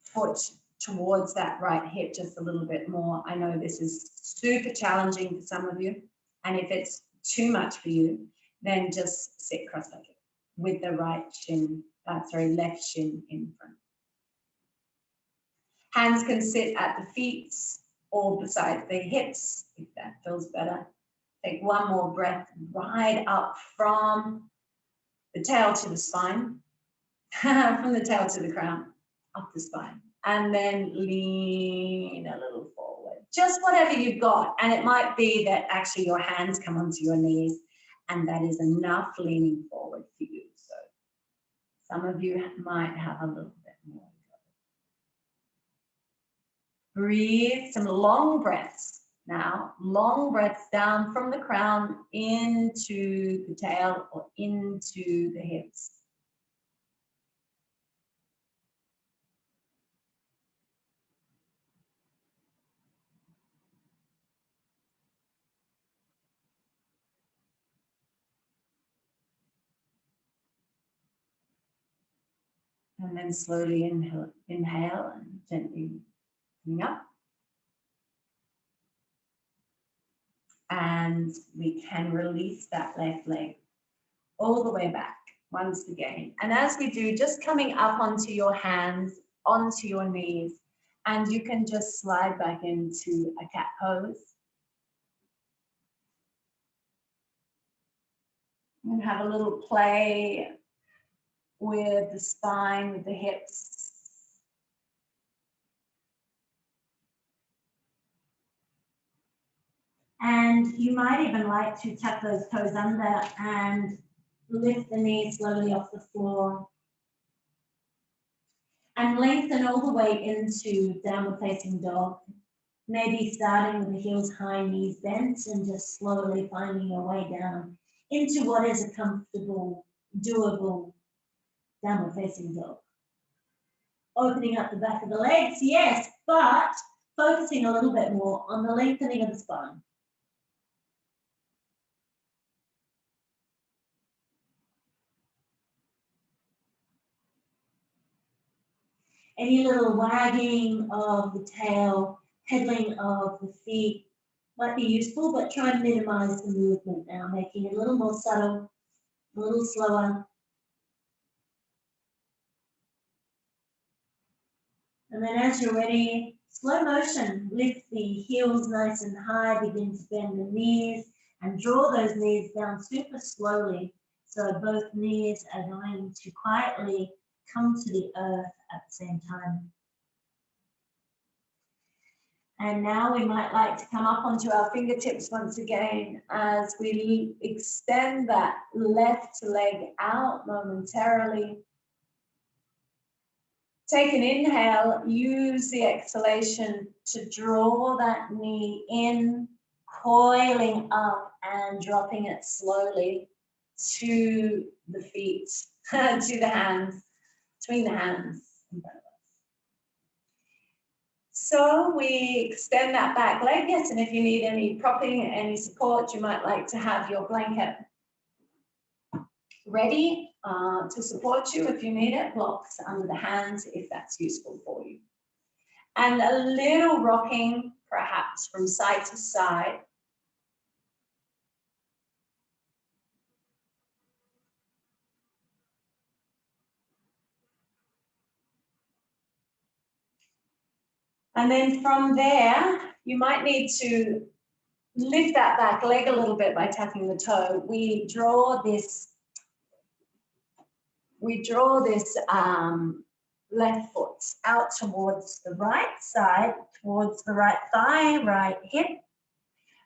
foot towards that right hip just a little bit more. I know this is super challenging for some of you. And if it's too much for you, then just sit cross-legged with the left shin in front. Hands can sit at the feet or beside the hips, if that feels better. Take one more breath right up from the tail to the spine. from the tail to the crown, up the spine. And then lean a little forward. Just whatever you've got. And it might be that actually your hands come onto your knees and that is enough leaning forward for you. So some of you might have a little bit more. Breathe some long breaths now. Long breaths down from the crown into the tail or into the hips. And then slowly inhale and gently coming up. And we can release that left leg all the way back once again. And as we do, just coming up onto your hands, onto your knees, and you can just slide back into a cat pose. And have a little play with the spine, with the hips. And you might even like to tuck those toes under and lift the knees slowly off the floor. And lengthen all the way into downward facing dog. Maybe starting with the heels high, knees bent, and just slowly finding your way down into what is a comfortable, doable downward facing dog. Opening up the back of the legs, yes, but focusing a little bit more on the lengthening of the spine. Any little wagging of the tail, pedaling of the feet might be useful, but try and minimize the movement now, making it a little more subtle, a little slower. And then as you're ready, slow motion, lift the heels nice and high, begin to bend the knees and draw those knees down super slowly. So both knees are going to quietly come to the earth at the same time. And now we might like to come up onto our fingertips once again as we extend that left leg out momentarily. Take an inhale, use the exhalation to draw that knee in, coiling up and dropping it slowly to the feet, to the hands, between the hands. So we extend that back leg, yes, and if you need any propping, any support, you might like to have your blanket ready to support you if you need it, blocks under the hands if that's useful for you. And a little rocking, perhaps from side to side. And then from there, you might need to lift that back leg a little bit by tapping the toe. We draw this left foot out towards the right side, towards the right thigh, right hip.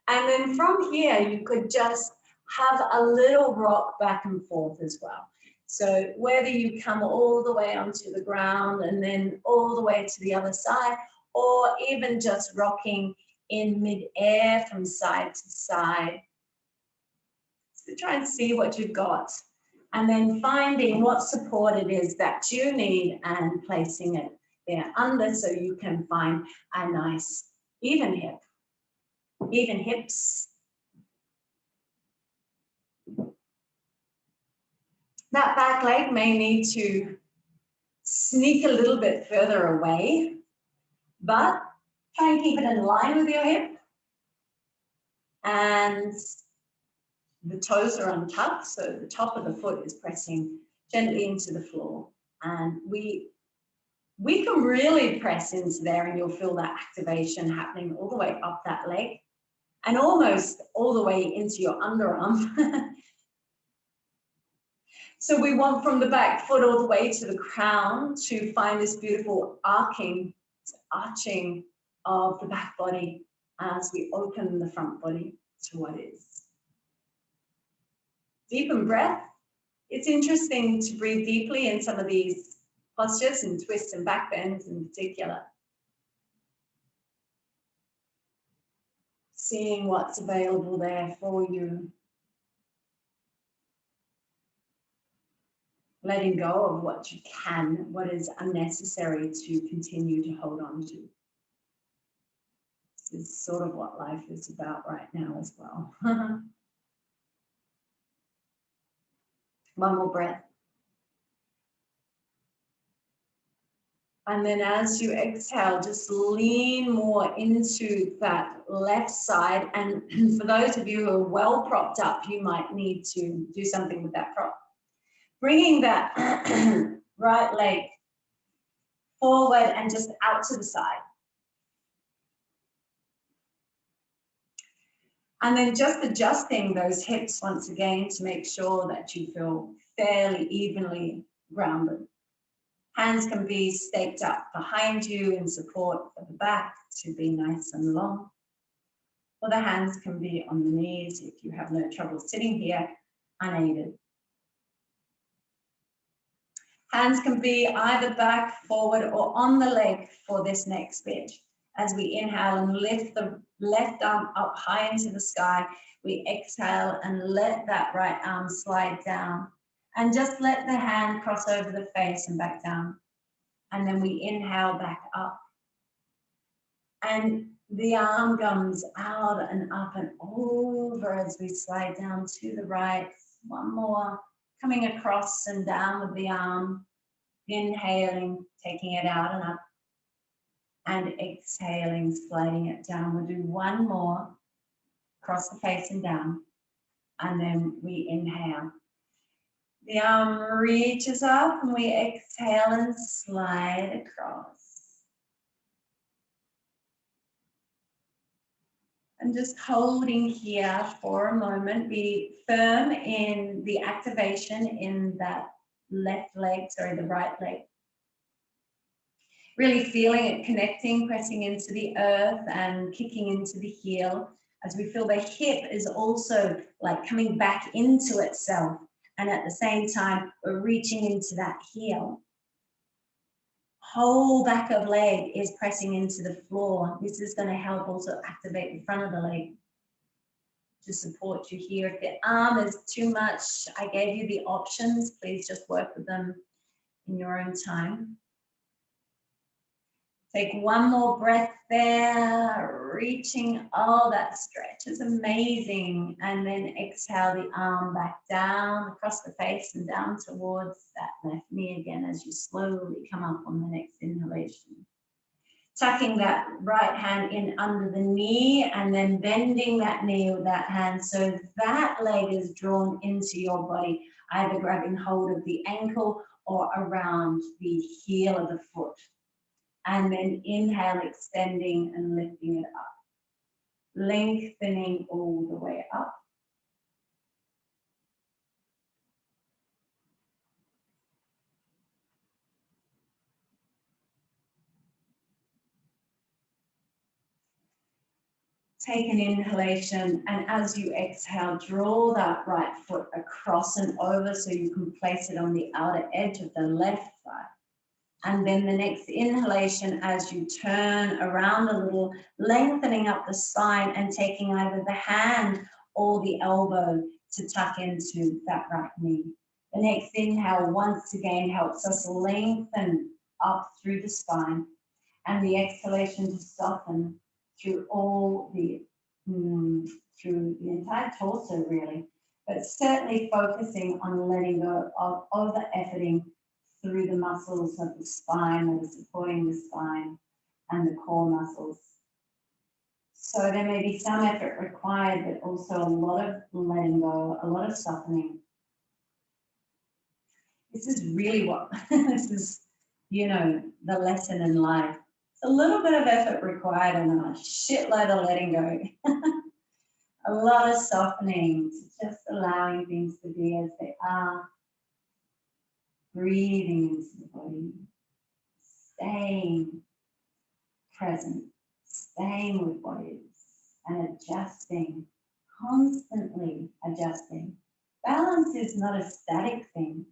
And then from here, you could just have a little rock back and forth as well. So whether you come all the way onto the ground and then all the way to the other side, or even just rocking in mid-air from side to side. So try and see what you've got. And then finding what support it is that you need and placing it there under so you can find a nice even hip, even hips. That back leg may need to sneak a little bit further away, but try and keep it in line with your hip. And the toes are untucked, so the top of the foot is pressing gently into the floor. And we can really press into there and you'll feel that activation happening all the way up that leg and almost all the way into your underarm. So we want from the back foot all the way to the crown to find this beautiful arching of the back body as we open the front body to what is. Deepen breath. It's interesting to breathe deeply in some of these postures and twists and back bends in particular. Seeing what's available there for you. Letting go of what you can, what is unnecessary to continue to hold on to. This is sort of what life is about right now as well. One more breath. And then as you exhale, just lean more into that left side. And for those of you who are well propped up, you might need to do something with that prop. Bringing that right leg forward and just out to the side. And then just adjusting those hips once again to make sure that you feel fairly evenly grounded. Hands can be staked up behind you in support of the back to be nice and long. Or the hands can be on the knees if you have no trouble sitting here unaided. Hands can be either back, forward, or on the leg for this next bit. As we inhale and lift the left arm up high into the sky, we exhale and let that right arm slide down. And just let the hand cross over the face and back down. And then we inhale back up. And the arm comes out and up and over as we slide down to the right. One more, coming across and down with the arm. Inhaling, taking it out and up. And exhaling, sliding it down. We'll do one more, across the face and down. And then we inhale. The arm reaches up and we exhale and slide across. And just holding here for a moment, be firm in the activation in that left leg, the right leg. Really feeling it connecting, pressing into the earth and kicking into the heel as we feel the hip is also like coming back into itself. And at the same time, we're reaching into that heel. Whole back of leg is pressing into the floor. This is going to help also activate the front of the leg to support you here. If the arm is too much, I gave you the options. Please just work with them in your own time. Take one more breath there, reaching, oh, that stretch is amazing. And then exhale the arm back down across the face and down towards that left knee again as you slowly come up on the next inhalation. Tucking that right hand in under the knee and then bending that knee with that hand so that leg is drawn into your body, either grabbing hold of the ankle or around the heel of the foot. And then inhale, extending and lifting it up. Lengthening all the way up. Take an inhalation, and as you exhale, draw that right foot across and over so you can place it on the outer edge of the left thigh. And then the next inhalation, as you turn around a little, lengthening up the spine and taking either the hand or the elbow to tuck into that right knee. The next inhale, once again, helps us lengthen up through the spine. And the exhalation to soften through all the, through the entire torso really. But certainly focusing on letting go of over-efforting through the muscles of the spine that are supporting the spine and the core muscles. So there may be some effort required, but also a lot of letting go, a lot of softening. This is really what, this is, you know, the lesson in life. It's a little bit of effort required and a shitload of letting go. A lot of softening, just allowing things to be as they are. breathing into the body, staying present, staying with what is, and adjusting, constantly adjusting. Balance is not a static thing.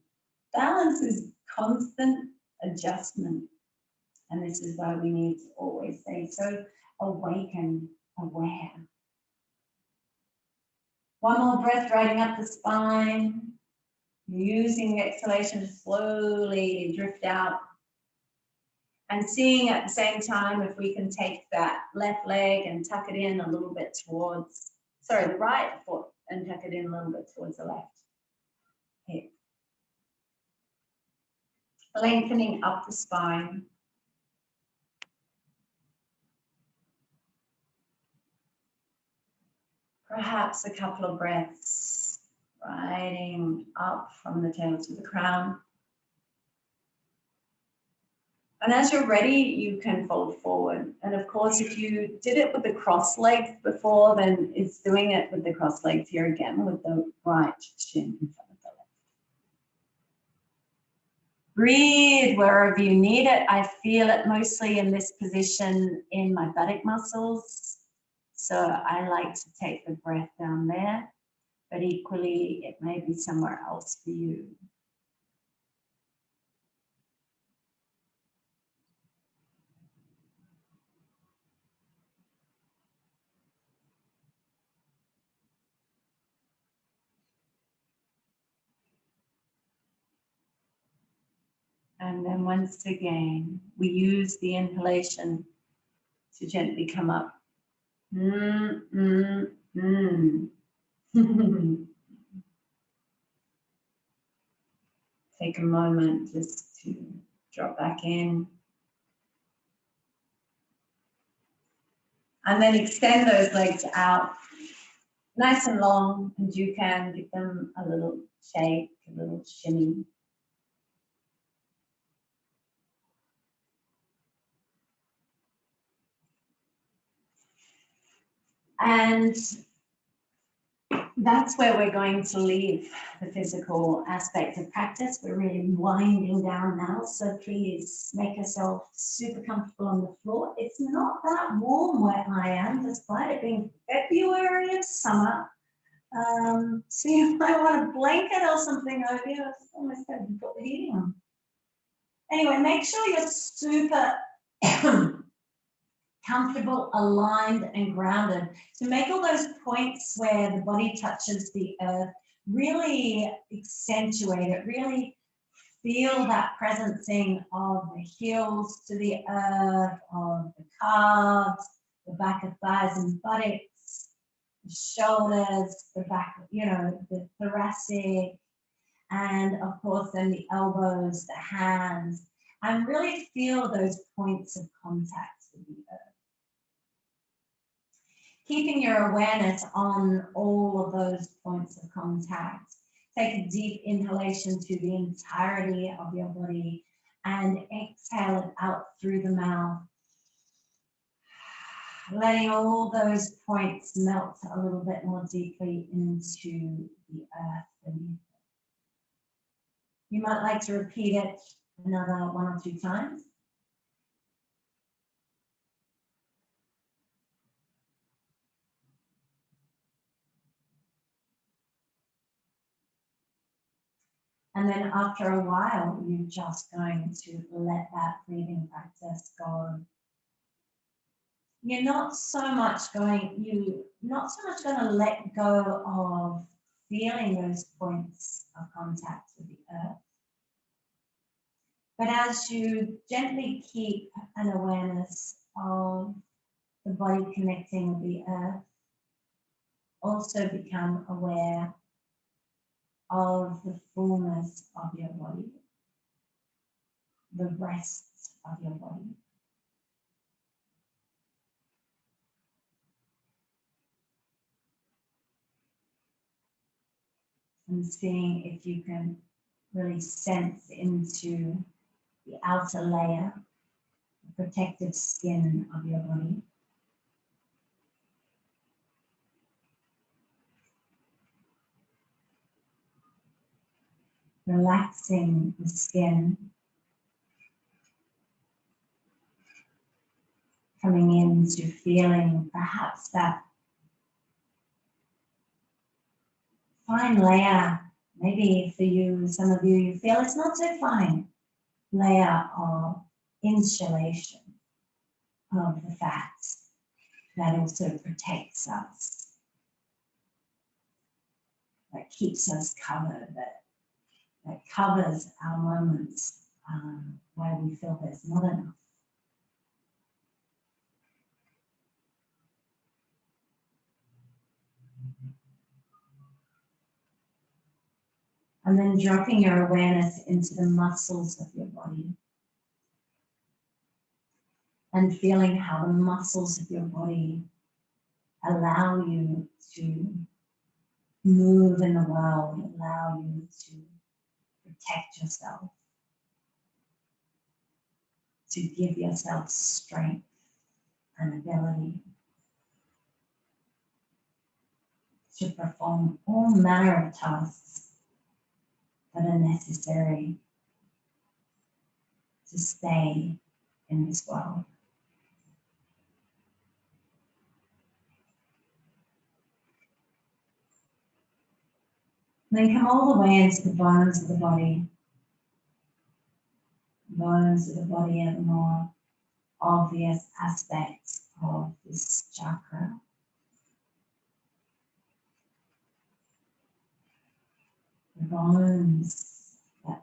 Balance is constant adjustment. And this is why we need to always stay so awake and aware. One more breath, riding up the spine, using the exhalation to slowly drift out. And seeing at the same time if we can take that left leg and tuck it in a little bit towards, sorry, the right foot and tuck it in a little bit towards the left hip. Lengthening up the spine. Perhaps a couple of breaths, riding up from the tail to the crown. And as you're ready, you can fold forward. And of course, if you did it with the cross legs before, then it's doing it with the cross legs here again with the right shin in front of the left. Breathe wherever you need it. I feel it mostly in this position in my buttock muscles. So I like to take the breath down there, but equally it may be somewhere else for you. And then once again, we use the inhalation to gently come up. Take a moment just to drop back in. And then extend those legs out nice and long, and you can give them a little shake, a little shimmy. And that's where we're going to leave the physical aspect of practice. We're really winding down now, so please make yourself super comfortable on the floor. It's not that warm where I am, despite it being February and summer. So you might want a blanket or something over you. I almost had to put the heating on. Anyway, make sure you're super comfortable, aligned, and grounded. To make all those points where the body touches the earth, really accentuate it, really feel that presencing of the heels to the earth, of the calves, the back of thighs and buttocks, the shoulders, the back, the thoracic, and of course then the elbows, the hands, and really feel those points of contact with the earth. Keeping your awareness on all of those points of contact. Take a deep inhalation to the entirety of your body and exhale it out through the mouth. Letting all those points melt a little bit more deeply into the earth beneath it. You might like to repeat it another 1 or 2 times. And then after a while, you're just going to let that breathing practice go. You're not so much going to let go of feeling those points of contact with the earth. But as you gently keep an awareness of the body connecting with the earth, also become aware of the fullness of your body, the rest of your body. And seeing if you can really sense into the outer layer, the protective skin of your body. relaxing the skin, coming into feeling perhaps that fine layer. Maybe for you, some of you feel it's not so fine, layer of insulation of the fats that also protects us, that keeps us covered, that covers our moments where we feel there's not enough. And then dropping your awareness into the muscles of your body and feeling how the muscles of your body allow you to move in the world, allow you to protect yourself, to give yourself strength and ability to perform all manner of tasks that are necessary to stay in this world. Then come all the way into the bones of the body. Bones of the body are the more obvious aspects of this chakra. The bones that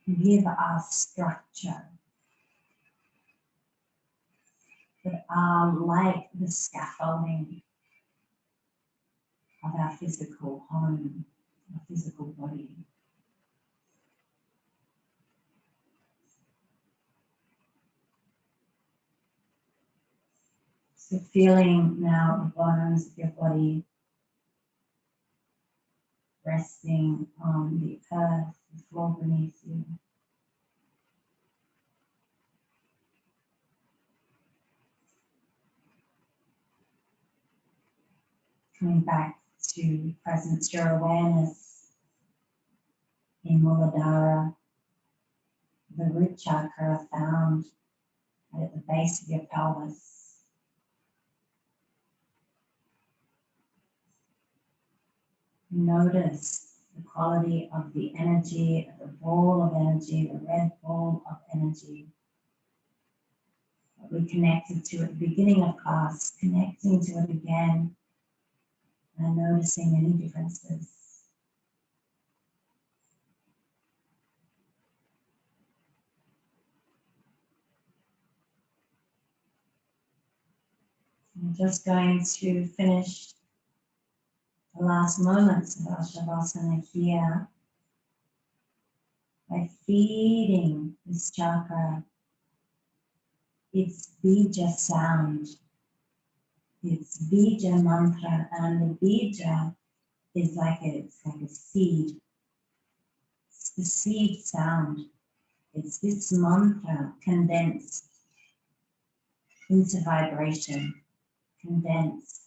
give us structure, that are like the scaffolding of our physical home, our physical body. So feeling now the bones of your body resting on the earth, the floor beneath you. Coming back to presence, your awareness in Muladhara, the root chakra found at the base of your pelvis. Notice the quality of the energy, the ball of energy, the red ball of energy that we connected to at the beginning of class, connecting to it again and noticing any differences. I'm just going to finish the last moments of our Shavasana here by feeding this chakra its bija sound, its bija mantra, and the bija is it's like a seed. It's the seed sound. It's this mantra condensed into vibration, condensed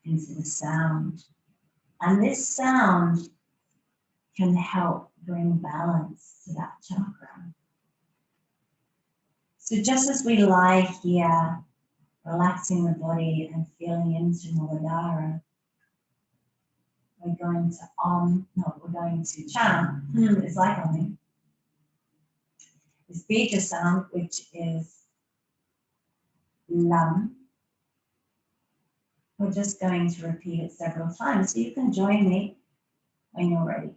into the sound. And this sound can help bring balance to that chakra. So just as we lie here, relaxing the body and feeling into Muladhara, we're going to chant. It's like Om. This bija sound, which is Lam. We're just going to repeat it several times, so you can join me when you're ready.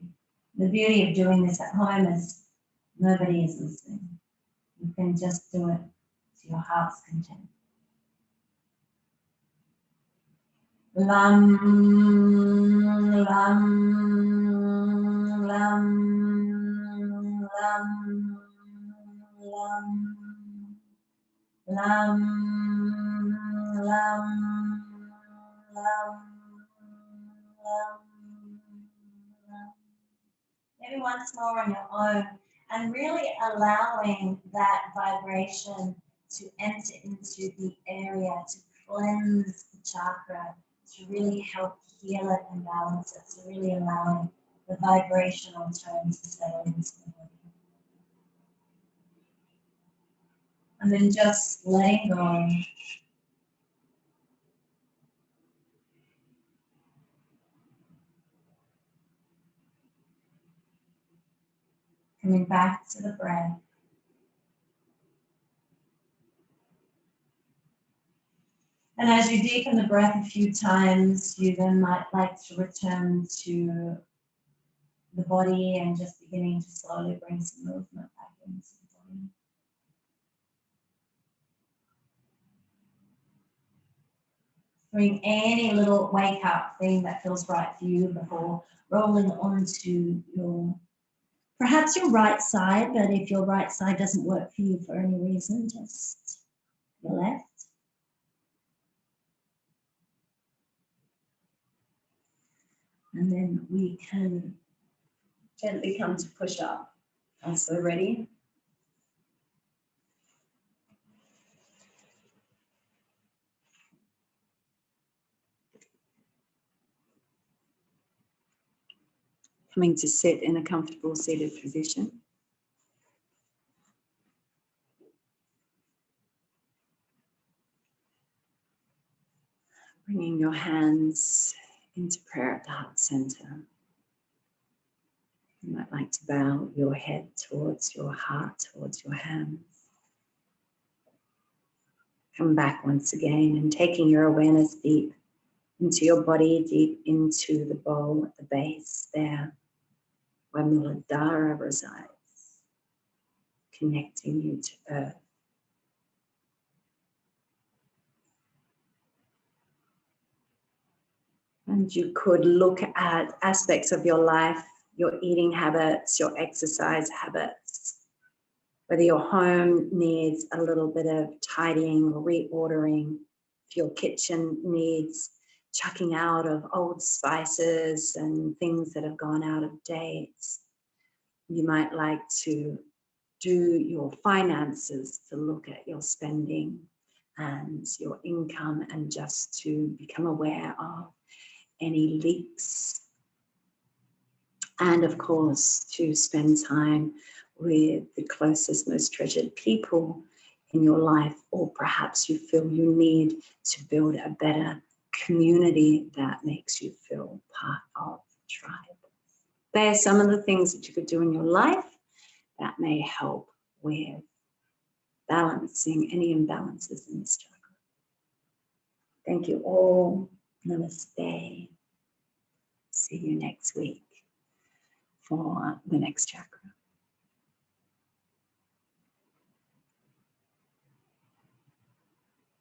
The beauty of doing this at home is nobody is listening. You can just do it to your heart's content. Lam, lam, lam, lam, lam, lam, lam, lam, lam. Maybe once more on your own, and really allowing that vibration to enter into the area, to cleanse the chakra, to really help heal it and balance it, so really allowing the vibrational tones to settle into the body. And then just letting go. Coming back to the breath. And as you deepen the breath a few times, you then might like to return to the body and just beginning to slowly bring some movement back into the body. Bring any little wake up thing that feels right for you before rolling onto perhaps your right side, but if your right side doesn't work for you for any reason, just your left. And then we can gently come to push up. Also ready? Coming to sit in a comfortable seated position. Bringing your hands into prayer at the heart center. You might like to bow your head towards your heart, towards your hands. Come back once again and taking your awareness deep into your body, deep into the bowl at the base there, where Muladhara resides, connecting you to earth. And you could look at aspects of your life, your eating habits, your exercise habits, whether your home needs a little bit of tidying or reordering, if your kitchen needs chucking out of old spices and things that have gone out of date. You might like to do your finances, to look at your spending and your income and just to become aware of any leaks. And of course, to spend time with the closest, most treasured people in your life, or perhaps you feel you need to build a better community that makes you feel part of the tribe. They are some of the things that you could do in your life that may help with balancing any imbalances in this chakra. Thank you all. Namaste. See you next week for the next chakra.